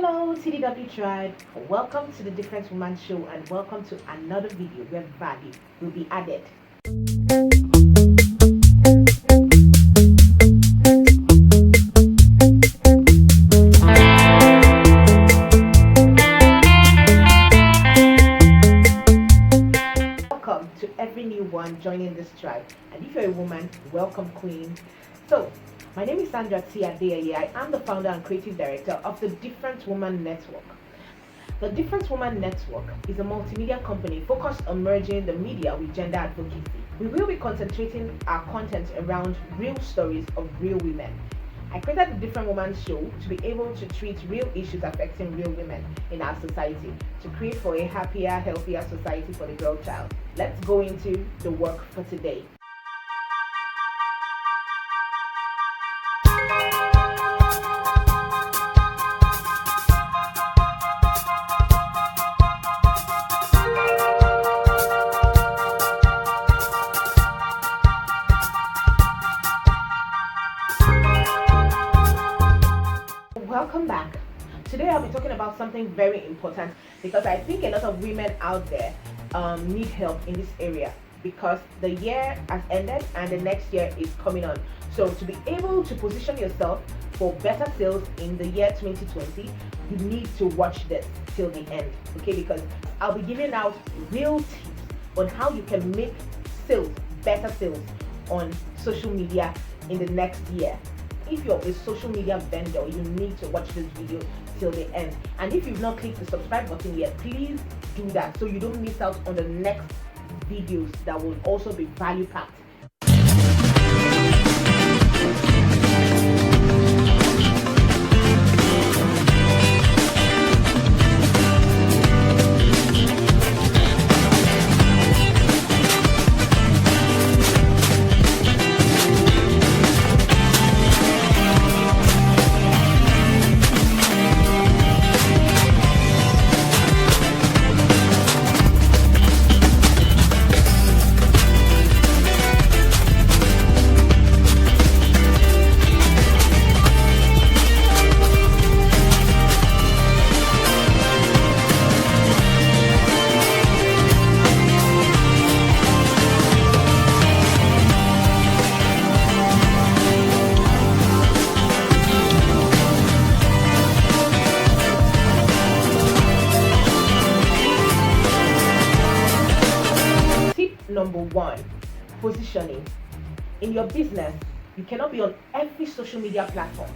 Hello TDW tribe, welcome to the Different Woman Show and welcome to another video where value will be added. Welcome to every new one joining this tribe, and if you're a woman, welcome queen. So my name is Sandra T. Adeyeye. I am the founder and creative director of the Different Woman Network. The Different Woman Network is a multimedia company focused on merging the media with gender advocacy. We will be concentrating our content around real stories of real women. I created the Different Woman Show to be able to treat real issues affecting real women in our society, to create for a happier, healthier society for the girl child. Let's go into the work for today. Welcome back. Today I'll be talking about something very important because I think a lot of women out there need help in this area because the year has ended and the next year is coming on. So to be able to position yourself for better sales in the year 2020, you need to watch this till the end, okay? Because I'll be giving out real tips on how you can make sales, better sales on social media in the next year. If you're a social media vendor, you need to watch this video till the end. And if you've not clicked the subscribe button yet, please do that so you don't miss out on the next videos that will also be value packed. Number one, positioning. In your business, you cannot be on every social media platform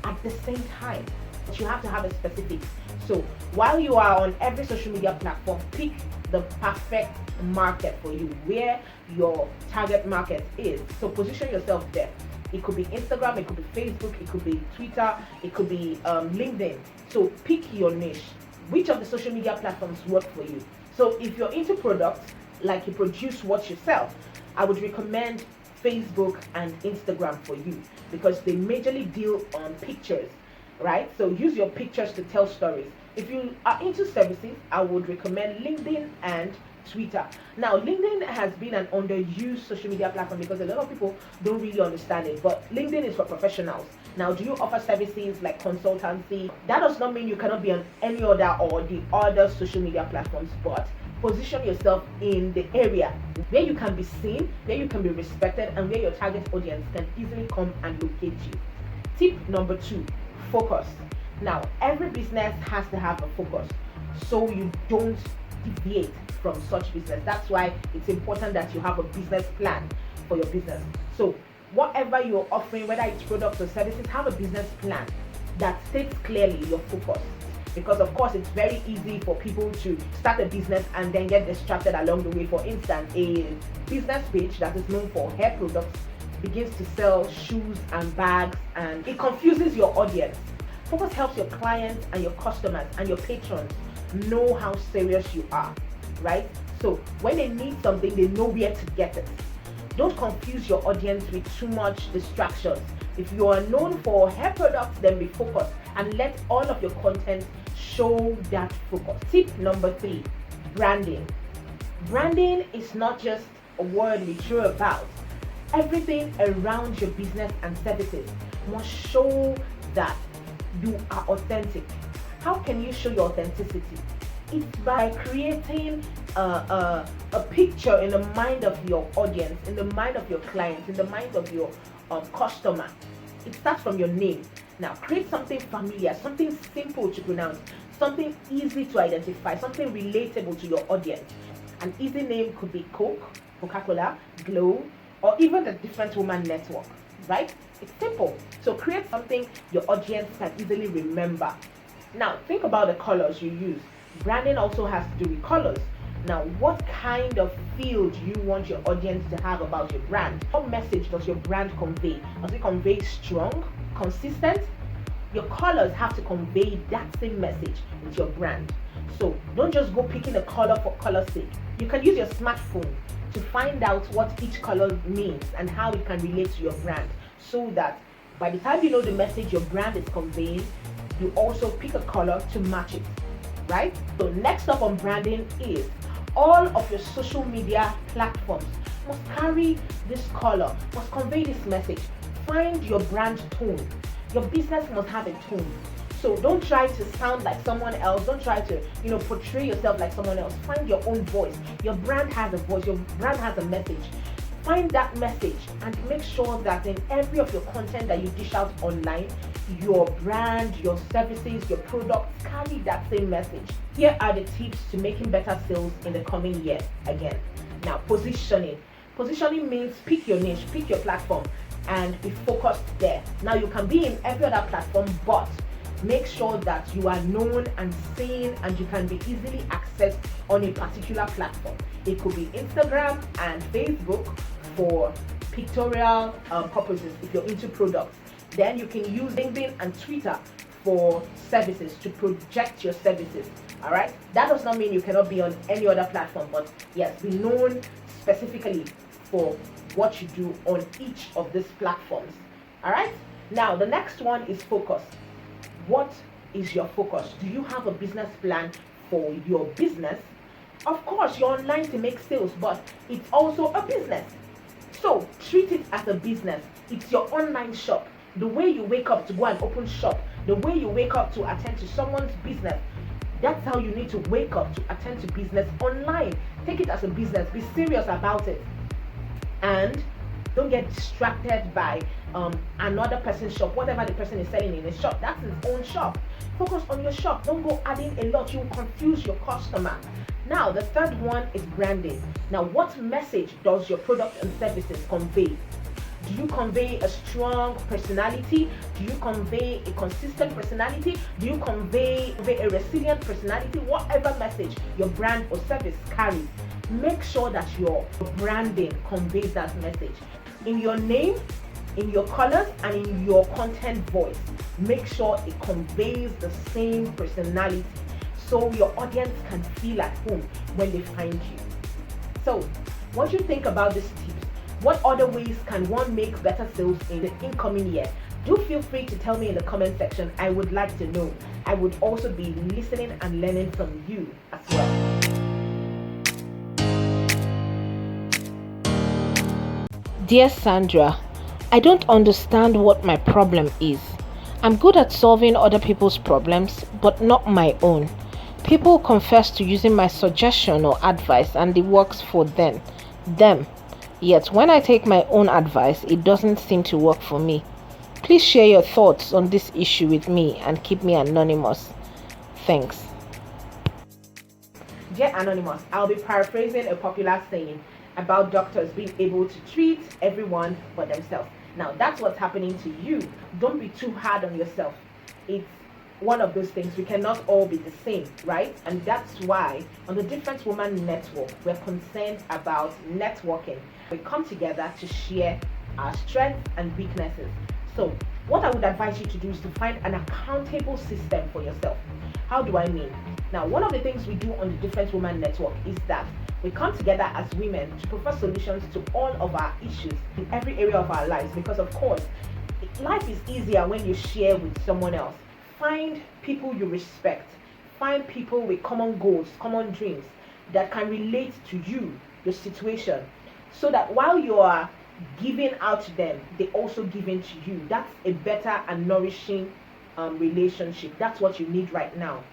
at the same time. But you have to have a specific. So while you are on every social media platform, pick the perfect market for you, where your target market is. So position yourself there. It could be Instagram, it could be Facebook, it could be Twitter, it could be LinkedIn. So pick your niche. Which of the social media platforms work for you? So if you're into products, like you produce what you sell, I would recommend Facebook and Instagram for you because they majorly deal on pictures, right? So use your pictures to tell stories. If you are into services, I would recommend LinkedIn and Twitter. Now, LinkedIn has been an underused social media platform because a lot of people don't really understand it, but LinkedIn is for professionals. Now, do you offer services like consultancy? That does not mean you cannot be on any other or the other social media platforms, but position yourself in the area where you can be seen, where you can be respected, and where your target audience can easily come and locate you. Tip number two, focus. Now, every business has to have a focus so you don't deviate from such business. That's why it's important that you have a business plan for your business. So whatever you're offering, whether it's products or services, have a business plan that states clearly your focus. Because of course it's very easy for people to start a business and then get distracted along the way. For instance, a business page that is known for hair products begins to sell shoes and bags, and it confuses your audience. Focus helps your clients and your customers and your patrons know how serious you are, right? So when they need something, they know where to get it. Don't confuse your audience with too much distractions. If you are known for hair products, then be focused and let all of your content show that focus. Tip number three, branding. Branding is not just a word we throw about. Everything around your business and services must show that you are authentic. How can you show your authenticity? It's by creating a picture in the mind of your audience, in the mind of your clients, in the mind of your customer. It starts from your name. Now, create something familiar, something simple to pronounce, something easy to identify, something relatable to your audience. An easy name could be Coke, Coca-Cola, Glow, or even the Different Woman Network, right? It's simple. So create something your audience can easily remember. Now, think about the colors you use. Branding also has to do with colors. Now, what kind of feel do you want your audience to have about your brand? What message does your brand convey? Does it convey strong, consistent? Your colors have to convey that same message with your brand. So don't just go picking a color for color's sake. You can use your smartphone to find out what each color means and how it can relate to your brand, so that by the time you know the message your brand is conveying, you also pick a color to match it, right? So next up on branding is all of your social media platforms must carry this color, must convey this message. Find your brand tone. Your business must have a tone. So don't try to sound like someone else. Don't try to, portray yourself like someone else. Find your own voice. Your brand has a voice. Your brand has a message. Find that message and make sure that in every of your content that you dish out online, your brand, your services, your products carry that same message. Here are the tips to making better sales in the coming year. Again, now positioning. Positioning means pick your niche, pick your platform, and be focused there. Now you can be in every other platform, but make sure that you are known and seen and you can be easily accessed on a particular platform. It could be Instagram and Facebook for pictorial purposes if you're into products. Then you can use LinkedIn and Twitter for services, to project your services. All right, that does not mean you cannot be on any other platform, but yes, be known specifically for what you do on each of these platforms. All right, now the next one is focus. What is your focus? Do you have a business plan for your business? Of course, you're online to make sales, but it's also a business. So treat it as a business. It's your online shop. The way you wake up to go and open shop, the way you wake up to attend to someone's business, that's how you need to wake up to attend to business online. Take it as a business. Be serious about it. And don't get distracted by another person's shop. Whatever the person is selling in his shop, that's his own shop. Focus on your shop. Don't go adding a lot. You will confuse your customer. Now, the third one is branding. Now, what message does your product and services convey? Do you convey a strong personality? Do you convey a consistent personality? Do you convey a resilient personality? Whatever message your brand or service carries, make sure that your branding conveys that message. In your name, in your colors, and in your content voice, make sure it conveys the same personality so your audience can feel at home when they find you. So, what do you think about these tips? What other ways can one make better sales in the incoming year? Do feel free to tell me in the comment section. I would like to know. I would also be listening and learning from you as well. Dear Sandra, I don't understand what my problem is. I'm good at solving other people's problems, but not my own. People confess to using my suggestion or advice and it works for them. Yet when I take my own advice, it doesn't seem to work for me. Please share your thoughts on this issue with me and keep me anonymous. Thanks. Dear Anonymous, I'll be paraphrasing a popular saying about doctors being able to treat everyone but themselves. Now, that's what's happening to you. Don't be too hard on yourself. It's one of those things. We cannot all be the same, right? And that's why on the Different Woman Network, we're concerned about networking. We come together to share our strengths and weaknesses. So what I would advise you to do is to find an accountable system for yourself. How do I mean? Now, one of the things we do on the Different Woman Network is that we come together as women to provide solutions to all of our issues in every area of our lives, because of course, life is easier when you share with someone else. Find people you respect. Find people with common goals, common dreams that can relate to you, your situation, so that while you are giving out to them, they also give in to you. That's a better and nourishing relationship. That's what you need right now.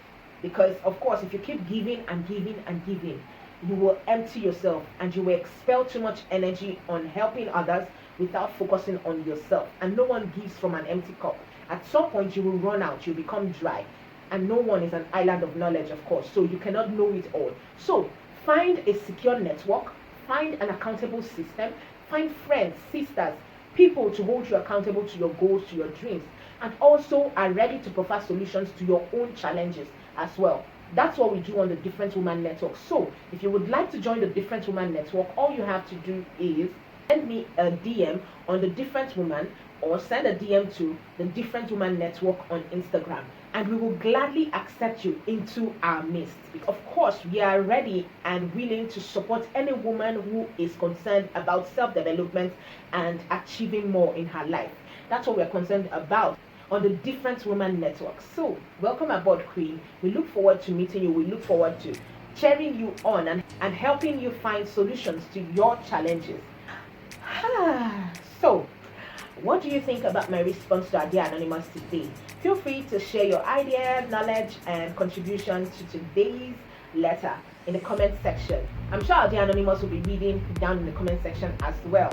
Because, of course, if you keep giving and giving and giving, you will empty yourself and you will expel too much energy on helping others without focusing on yourself. And no one gives from an empty cup. At some point, you will run out, you become dry. And no one is an island of knowledge, of course. So you cannot know it all. So find a secure network, find an accountable system, find friends, sisters, people to hold you accountable to your goals, to your dreams, and also are ready to provide solutions to your own challenges as well. That's what we do on the Different Woman Network. So if you would like to join the Different Woman Network, all you have to do is send me a DM on the Different Woman, or send a DM to the Different Woman Network on Instagram, and we will gladly accept you into our midst. Of course, we are ready and willing to support any woman who is concerned about self-development and achieving more in her life. That's what we're concerned about on the Different Woman Network. So welcome aboard, Queen. We look forward to meeting you. We look forward to cheering you on and helping you find solutions to your challenges. So what do you think about my response to Adeyeye Anonymous today? Feel free to share your ideas, knowledge, and contributions to today's letter in the comment section. I'm sure Adeyeye Anonymous will be reading down in the comment section as well.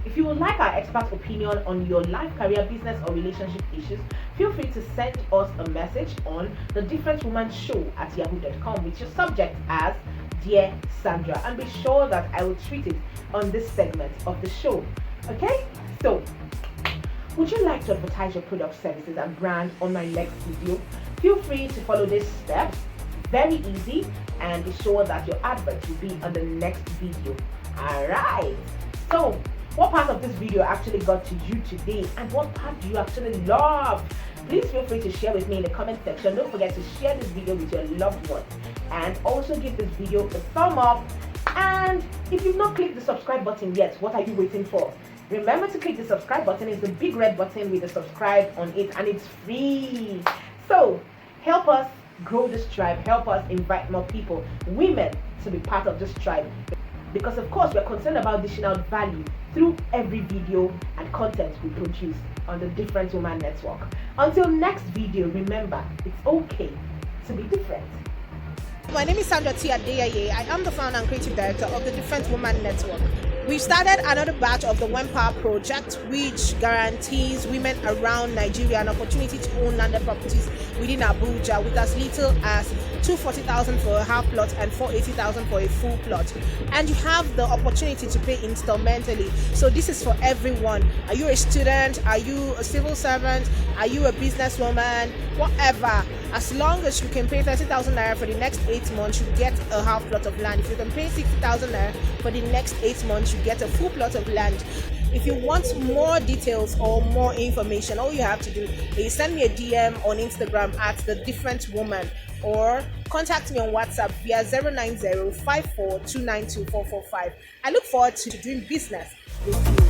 If you would like our expert opinion on your life, career, business, or relationship issues, feel free to send us a message on the Different Woman Show at yahoo.com with your subject as Dear Sandra, and be sure that I will treat it on this segment of the show. Okay? So, would you like to advertise your product, services, and brand on my next video? Feel free to follow these steps. Very easy, and be sure that your advert will be on the next video. Alright, so what part of this video actually got to you today, and what part do you actually love? Please feel free to share with me in the comment section. Don't forget to share this video with your loved ones, and also give this video a thumb up. And if you've not clicked the subscribe button yet, what are you waiting for? Remember to click the subscribe button. It's the big red button with the subscribe on it, and it's free. So help us grow this tribe, help us invite more people, women, to be part of this tribe, because of course we're concerned about dishing out value through every video and content we produce on the Different Woman Network. Until next video, remember, it's okay to be different. My name is Sandra T. Adeyeye. I am the founder and creative director of the Different Woman Network. We've started another batch of the Power project, which guarantees women around Nigeria an opportunity to own landed properties within Abuja with as little as 240,000 for a half plot and 480,000 for a full plot. And you have the opportunity to pay installmentally. So this is for everyone. Are you a student? Are you a civil servant? Are you a businesswoman? Whatever. As long as you can pay 30,000 naira for the next 8 months, you get a half plot of land. If you can pay 60,000 naira for the next 8 months, you get a full plot of land. If you want more details or more information, all you have to do is send me a DM on Instagram at The Different Woman, or contact me on WhatsApp via 090-54292445. I look forward to doing business with you.